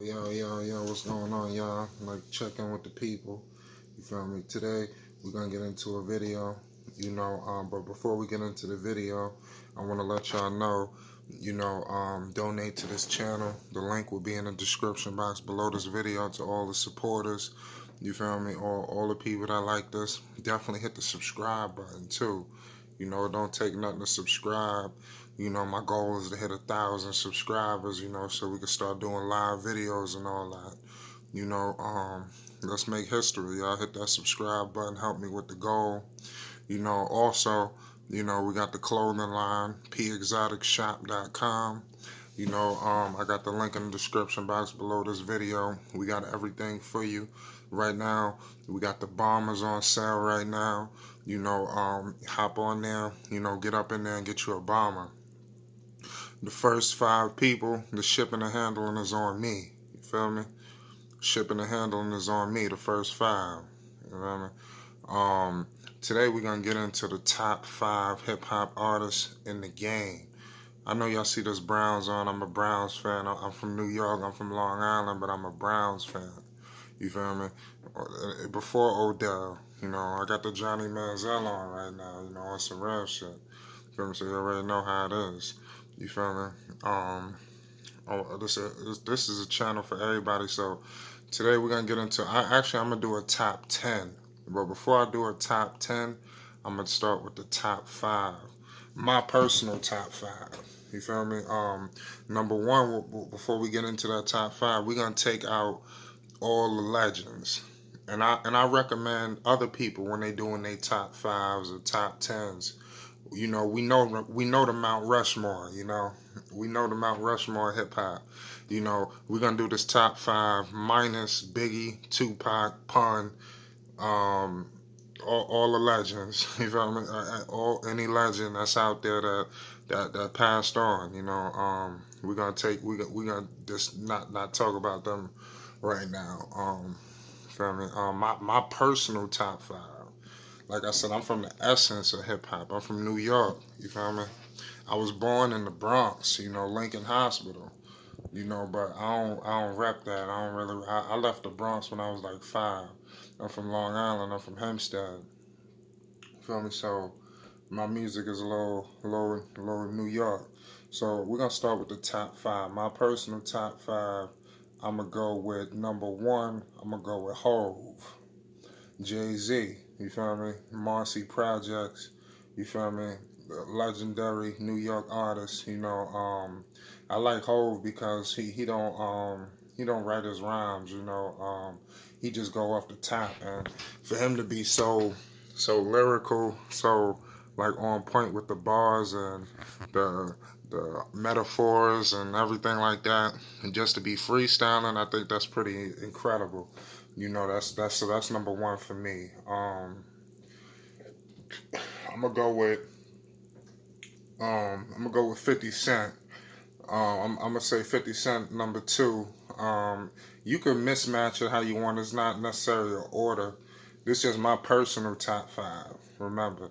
Yo, what's going on, y'all? Like, check in with the people. You feel me? Today, we're gonna get into a video, but before we get into the video, I wanna let y'all know, donate to this channel. The link will be in the description box below this video to all the supporters. You feel me? All the people that like this, definitely hit the subscribe button too. It don't take nothing to subscribe. My goal is to hit 1,000 subscribers, so we can start doing live videos and all that. Let's make history, y'all. Hit that subscribe button, help me with the goal. Also, we got the clothing line, pexoticshop.com. I got the link in the description box below this video. We got everything for you right now. We got the bombers on sale right now. Hop on there, get up in there and get you a bomber. The first 5 people, the shipping and handling is on me. You feel me? Shipping and handling is on me, the first 5. You feel me? Today we're going to get into the top 5 hip-hop artists in the game. I know y'all see this Browns on. I'm a Browns fan. I'm from New York. I'm from Long Island, but I'm a Browns fan. You feel me? Before Odell, I got the Johnny Manziel on right now, on some real shit. You feel me? So you already know how it is. You feel me? This is a channel for everybody. So today we're gonna get into. I'm gonna do a top 10. But before I do a top 10, I'm gonna start with the top 5. My personal top 5. You feel me? Number 1. Before we get into that top 5, we're gonna take out all the legends. And I recommend other people when they doing their top 5s or top 10s. We know the Mount Rushmore. We know the Mount Rushmore hip hop. We're gonna do this top 5 minus Biggie, Tupac, Pun, all the legends. You feel me? Any legend that's out there that passed on. We're gonna just not talk about them right now. Feel me? My personal top 5. Like I said, I'm from the essence of hip hop. I'm from New York. You feel me? I was born in the Bronx. Lincoln Hospital. But I don't rep that. I don't really. I left the Bronx when I was like 5. I'm from Long Island. I'm from Hempstead. You feel me? So my music is a little New York. So we're gonna start with the top 5. My personal top 5. I'm gonna go with number 1. I'm gonna go with Hove, Jay-Z. You feel me? Marcy Projects. You feel me? Legendary New York artist. I like Hove because he don't write his rhymes. He just go off the top, and for him to be so lyrical, so like on point with the bars and the metaphors and everything like that, and just to be freestyling, I think that's pretty incredible. That's number 1 for me. I'm gonna go with 50 Cent. I'm gonna say 50 Cent number 2. You can mismatch it how you want. It's not necessarily an order. This is just my personal top 5. Remember,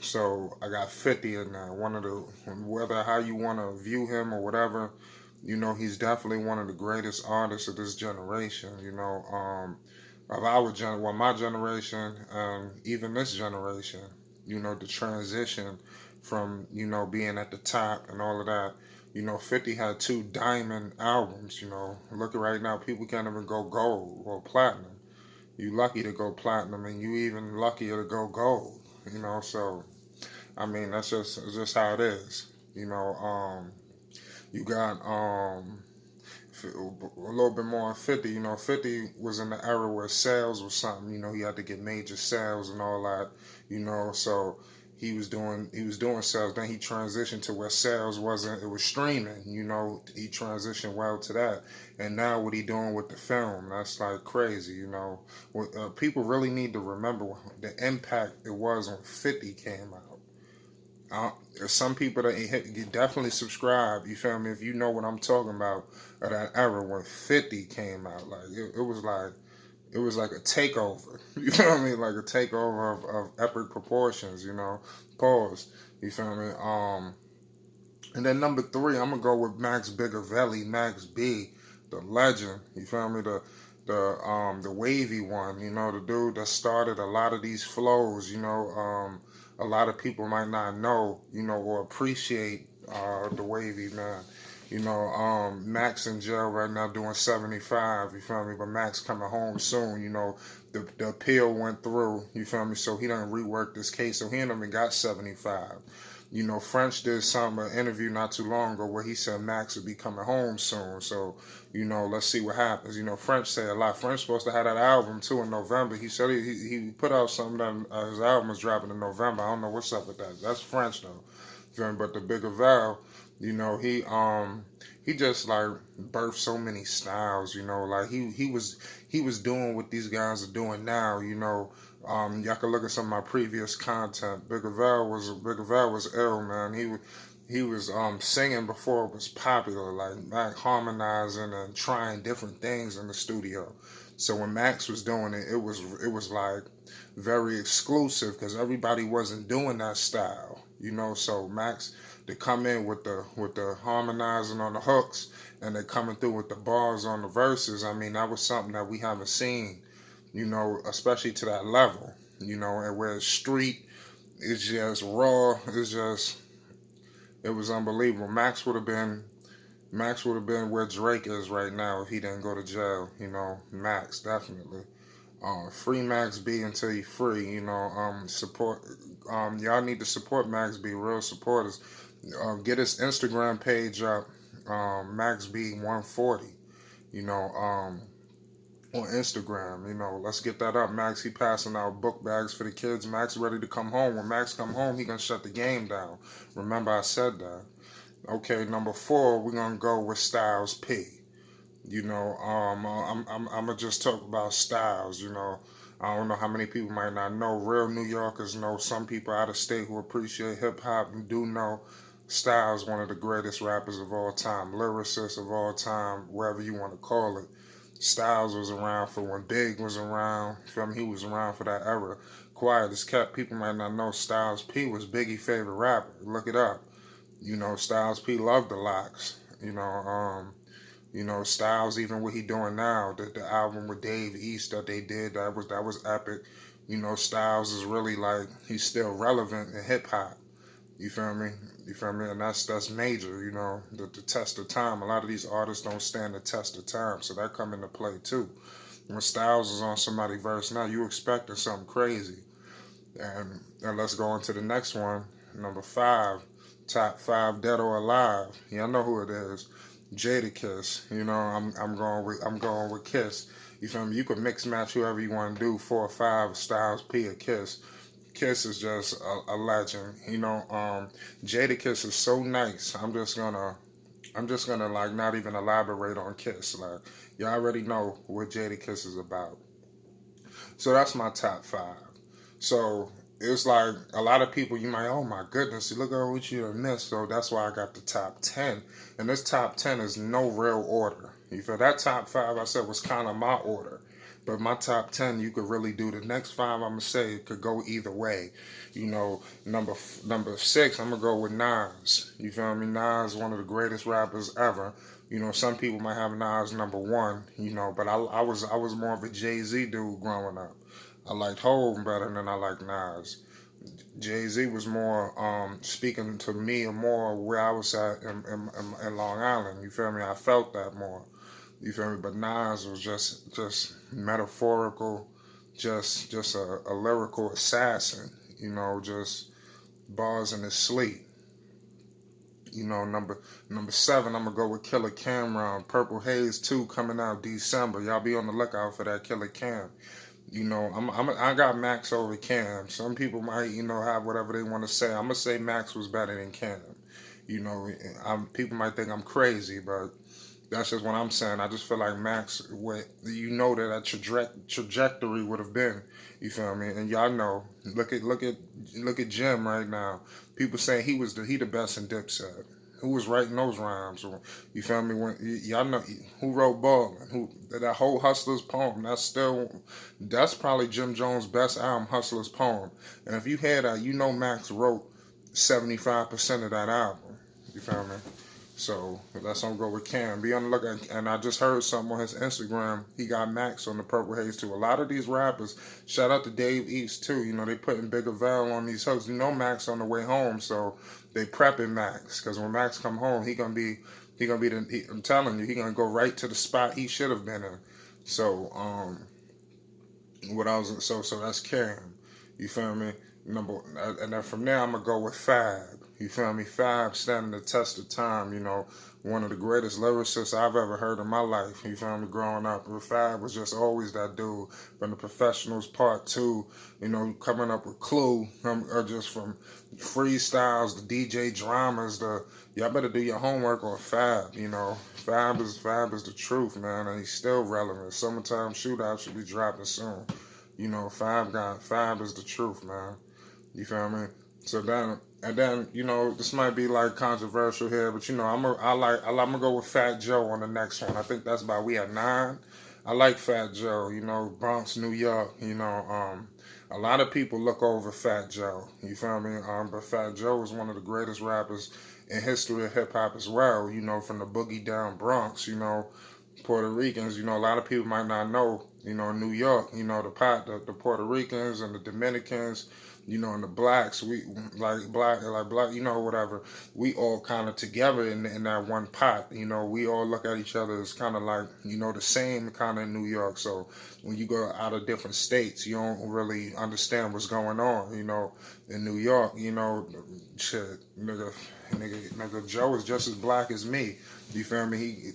so I got 50 in there. Whether how you want to view him or whatever, he's definitely one of the greatest artists of this generation. Of my generation, and even this generation. The transition from being at the top and all of that. 50 had 2 diamond albums. Look at right now, people can't even go gold or platinum. You lucky to go platinum, and you even luckier to go gold. So I mean that's just how it is. You got a little bit more on 50. 50 was in the era where sales was something. He had to get major sales and all that. So he was doing sales. Then he transitioned to where sales wasn't. It was streaming. He transitioned well to that. And now what he doing with the film? That's like crazy. People really need to remember the impact it was when 50 came out. There's some people that you definitely subscribe. You feel me? If you know what I'm talking about, of that era when 50 came out, like it was like a takeover. You feel me? Like a takeover of epic proportions. Pause. You feel me? And then number 3, I'm gonna go with Max Bigavelli, Max B, the legend. You feel me? The wavy one. You know, the dude that started a lot of these flows. You know, a lot of people might not know. You know, or appreciate the wavy man. You know, Max in jail right now doing 75. You feel me? But Max coming home soon. You know, the appeal went through. You feel me? So he done reworked this case. So he ain't even got 75. You know, French did an interview not too long ago where he said Max would be coming home soon. So, you know, let's see what happens. You know, French said a lot. French supposed to have that album too in November. He said he put out something that his album is dropping in November. I don't know what's up with that. That's French though. But the Bigger Val, you know, he just like birthed so many styles. You know, like he was doing what these guys are doing now. You know. Y'all can look at some of my previous content. Bigger Val was ill, man. He was singing before it was popular, like harmonizing and trying different things in the studio. So when Max was doing it, it was like very exclusive because everybody wasn't doing that style, you know. So Max, to come in with the harmonizing on the hooks and they coming through with the bars on the verses. I mean, that was something that we haven't seen, you know, especially to that level, you know, and where street is just raw, it was unbelievable. Max would have been where Drake is right now if he didn't go to jail, you know. Max, definitely. Free Max B until you free, you know. Support, y'all need to support Max B, real supporters. Get his Instagram page up, Max B 140, you know, on Instagram. You know, let's get that up. Max, he passing out book bags for the kids. Max ready to come home. When Max come home, he gonna shut the game down. Remember I said that. Okay, number 4, we're gonna go with Styles P. You know, I'm gonna just talk about Styles. You know, I don't know how many people might not know. Real New Yorkers know. Some people out of state who appreciate hip hop and do know Styles, one of the greatest rappers of all time, lyricist of all time, whatever you want to call it. Styles was around for when Big was around. Feel me? He was around for that era. Quiet as kept. People might not know Styles P was Biggie's favorite rapper. Look it up. You know, Styles P loved the locks. You know, Styles, even what he doing now, the album with Dave East that they did, that was epic. You know, Styles is really like, he's still relevant in hip hop. You feel me? You feel me? And that's major, you know, the test of time. A lot of these artists don't stand the test of time, so that come into play too. When Styles is on somebody's verse now, you expecting something crazy. And let's go on to the next one. Number 5, top 5 dead or alive. Yeah, I know who it is. Jadakiss. You know, I'm going with Kiss. You feel me? You could mix match whoever you want to do. 4 or 5 Styles P or Kiss. Kiss is just a legend. You know, Jadakiss is so nice. I'm just gonna like not even elaborate on Kiss. Like, you already know what Jadakiss is about. So that's my top 5. So it's like a lot of people, you might, oh my goodness, look at what you have missed. So that's why I got the top 10. And this top 10 is no real order. You feel that top 5 I said was kind of my order. But my top 10, you could really do. The next 5, I'm going to say, it could go either way. You know, number 6, I'm going to go with Nas. You feel me? Nas, one of the greatest rappers ever. You know, some people might have Nas number 1, you know, but I was more of a Jay-Z dude growing up. I liked Hov better than I liked Nas. Jay-Z was more speaking to me more where I was at in Long Island. You feel me? I felt that more. You feel me? But Nas was just metaphorical, just a lyrical assassin. You know, just bars in his sleep. You know, number 7, I'm gonna go with Killer Cameron. Purple Haze 2 coming out December. Y'all be on the lookout for that Killer Cam. You know, I got Max over Cam. Some people might, you know, have whatever they want to say. I'm gonna say Max was better than Cam. You know, people might think I'm crazy, but that's just what I'm saying. I just feel like Max, you know, that trajectory would have been. You feel me? And y'all know, look at Jim right now. People saying he the best in Dipset. Who was writing those rhymes? You feel me? Y'all know who wrote Ballin'? Who that whole Hustler's poem? That's probably Jim Jones' best album, Hustler's poem. And if you hear that, you know Max wrote 75% of that album. You feel me? So let's go with Cam. Be on the lookout. And I just heard something on his Instagram. He got Max on the Purple Haze too. A lot of these rappers, shout out to Dave East too. You know, they putting Bigger Val on these hooks. You know Max on the way home, so they prepping Max. Because when Max come home, I'm telling you, he gonna go right to the spot he should have been in. So so that's Cam. You feel me? And then from there I'm gonna go with Fab. You feel me? Fab standing the test of time. You know, one of the greatest lyricists I've ever heard in my life. You feel me? Growing up, but Fab was just always that dude. From the Professionals Part 2, you know, coming up with Clue, or just from freestyles, the DJ dramas, y'all better do your homework on Fab. You know, Fab is the truth, man, and he's still relevant. Summertime Shootout should be dropping soon. You know, Fab is the truth, man. You feel me? So then, you know, this might be like controversial here, but you know, I'm gonna go with Fat Joe on the next one. I think that's we at 9. I like Fat Joe. You know, Bronx, New York. You know, a lot of people look over Fat Joe. You feel me? But Fat Joe is one of the greatest rappers in history of hip hop as well. You know, from the boogie down Bronx. You know, Puerto Ricans. You know, a lot of people might not know. You know, New York. You know, the Puerto Ricans and the Dominicans. You know, and the blacks, we black, you know, whatever. We all kind of together in that one pot. You know, we all look at each other as kind of like, you know, the same kind of New York. So when you go out of different states, you don't really understand what's going on. You know, in New York, you know, shit, nigga, Joe is just as black as me. You feel me?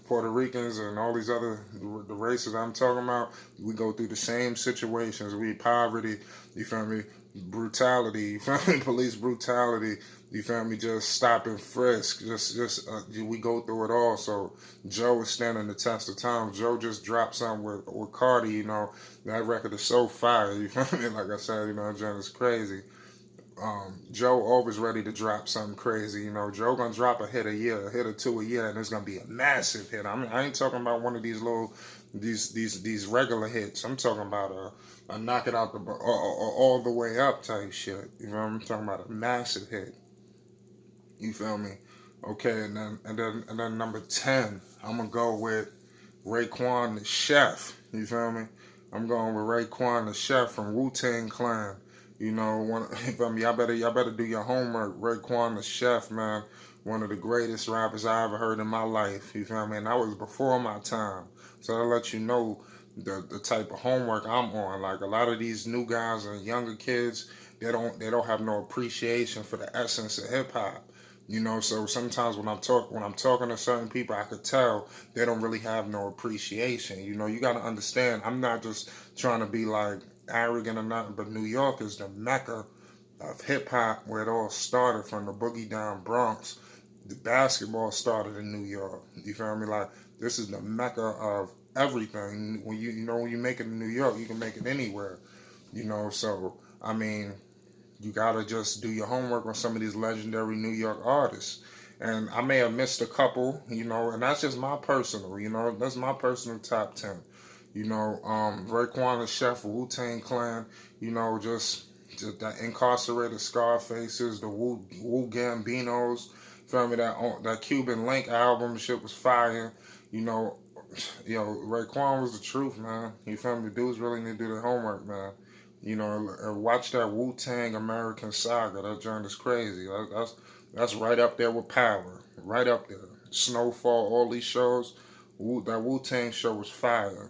Puerto Ricans and all these other the races I'm talking about, we go through the same situations. We poverty. You feel me? Brutality, you feel me? Police brutality, you feel me? Just stop and frisk, we go through it all. So Joe is standing the test of time. Joe just dropped something with Cardi, you know, that record is so fire, you feel me? Like I said, you know, it's crazy. Joe always ready to drop something crazy, you know. Joe gonna drop a hit or two a year, and it's gonna be a massive hit. I mean, I ain't talking about one of these little, these regular hits. I'm talking about a knock it out all the way up type shit. You know, I'm talking about a massive hit. You feel me? Okay, and then number 10, I'm gonna go with Raekwon the Chef. You feel me? I'm going with Raekwon the Chef from Wu-Tang Clan. You know, y'all better do your homework. Raekwon the Chef, man, one of the greatest rappers I ever heard in my life. You feel me? And that was before my time. So I'll let you know the type of homework I'm on. Like a lot of these new guys and younger kids, they don't have no appreciation for the essence of hip hop. You know, so sometimes when I'm talking to certain people, I could tell they don't really have no appreciation. You know, you got to understand. I'm not just trying to be like arrogant or nothing, but New York is the mecca of hip hop, where it all started from the boogie down Bronx. The basketball started in New York. You feel me? Like this is the mecca of everything. When when you make it in New York, you can make it anywhere. You know, so I mean, you gotta just do your homework on some of these legendary New York artists. And I may have missed a couple, you know, and that's just my personal, you know, that's my personal top 10. You know, Raekwon the Chef, Wu-Tang Clan, you know, just that incarcerated Scarfaces, the Wu Gambinos, feel me, that Cuban Link album, shit was fire. You know, Raekwon was the truth, man. You feel me? Dudes really need to do their homework, man. You know, watch that Wu-Tang American Saga. That joint is crazy. That's right up there with Power. Right up there. Snowfall, all these shows. That Wu-Tang show was fire.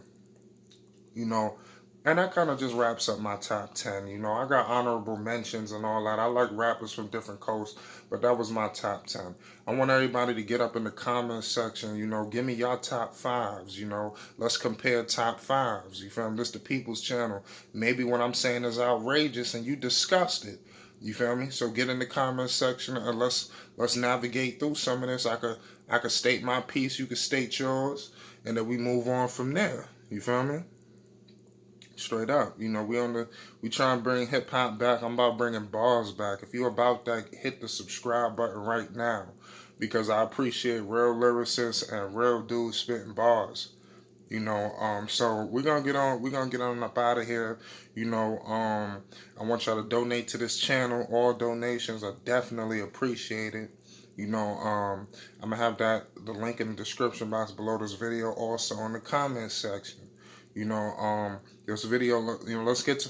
You know, and that kind of just wraps up my top 10. You know, I got honorable mentions and all that. I like rappers from different coasts, but that was my top 10. I want everybody to get up in the comments section, you know, give me your top 5s, you know. Let's compare top 5s. You feel me? This the People's Channel. Maybe what I'm saying is outrageous and you discussed it. You feel me? So get in the comments section and let's navigate through some of this. I could state my piece, you could state yours, and then we move on from there. You feel me? Straight up, you know, we try and bring hip hop back. I'm about bringing bars back. If you're about that, hit the subscribe button right now, because I appreciate real lyricists and real dudes spitting bars. You know, so we're gonna get on up out of here. You know, I want y'all to donate to this channel. All donations are definitely appreciated. I'm gonna have the link in the description box below this video, also in the comment section. This video, let's get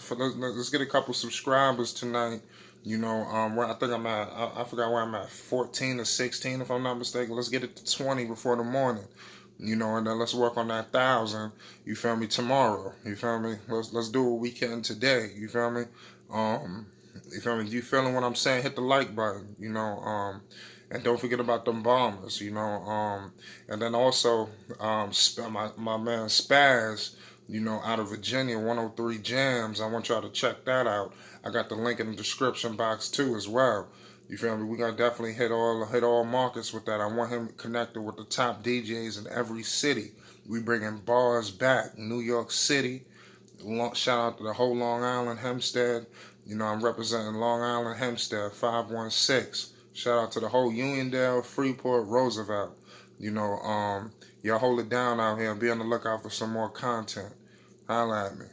a couple subscribers tonight. Where I think I'm at, I forgot where I'm at, 14 or 16 if I'm not mistaken. Let's get it to 20 before the morning. And then let's work on that 1,000. You feel me? Tomorrow. You feel me? Let's do what we can today. You feel me? You feel me? You feeling what I'm saying? Hit the like button. And don't forget about them bombers. And then also my man SPAZ. Out of Virginia, 103 Jams. I want y'all to check that out. I got the link in the description box too as well. You feel me? We gotta definitely hit all markets with that. I want him connected with the top DJs in every city. We bringing BARZ back. New York City. Shout out to the whole Long Island, Hempstead. I'm representing Long Island, Hempstead, 516. Shout out to the whole Uniondale, Freeport, Roosevelt. Y'all hold it down out here and be on the lookout for some more content. Holla at me.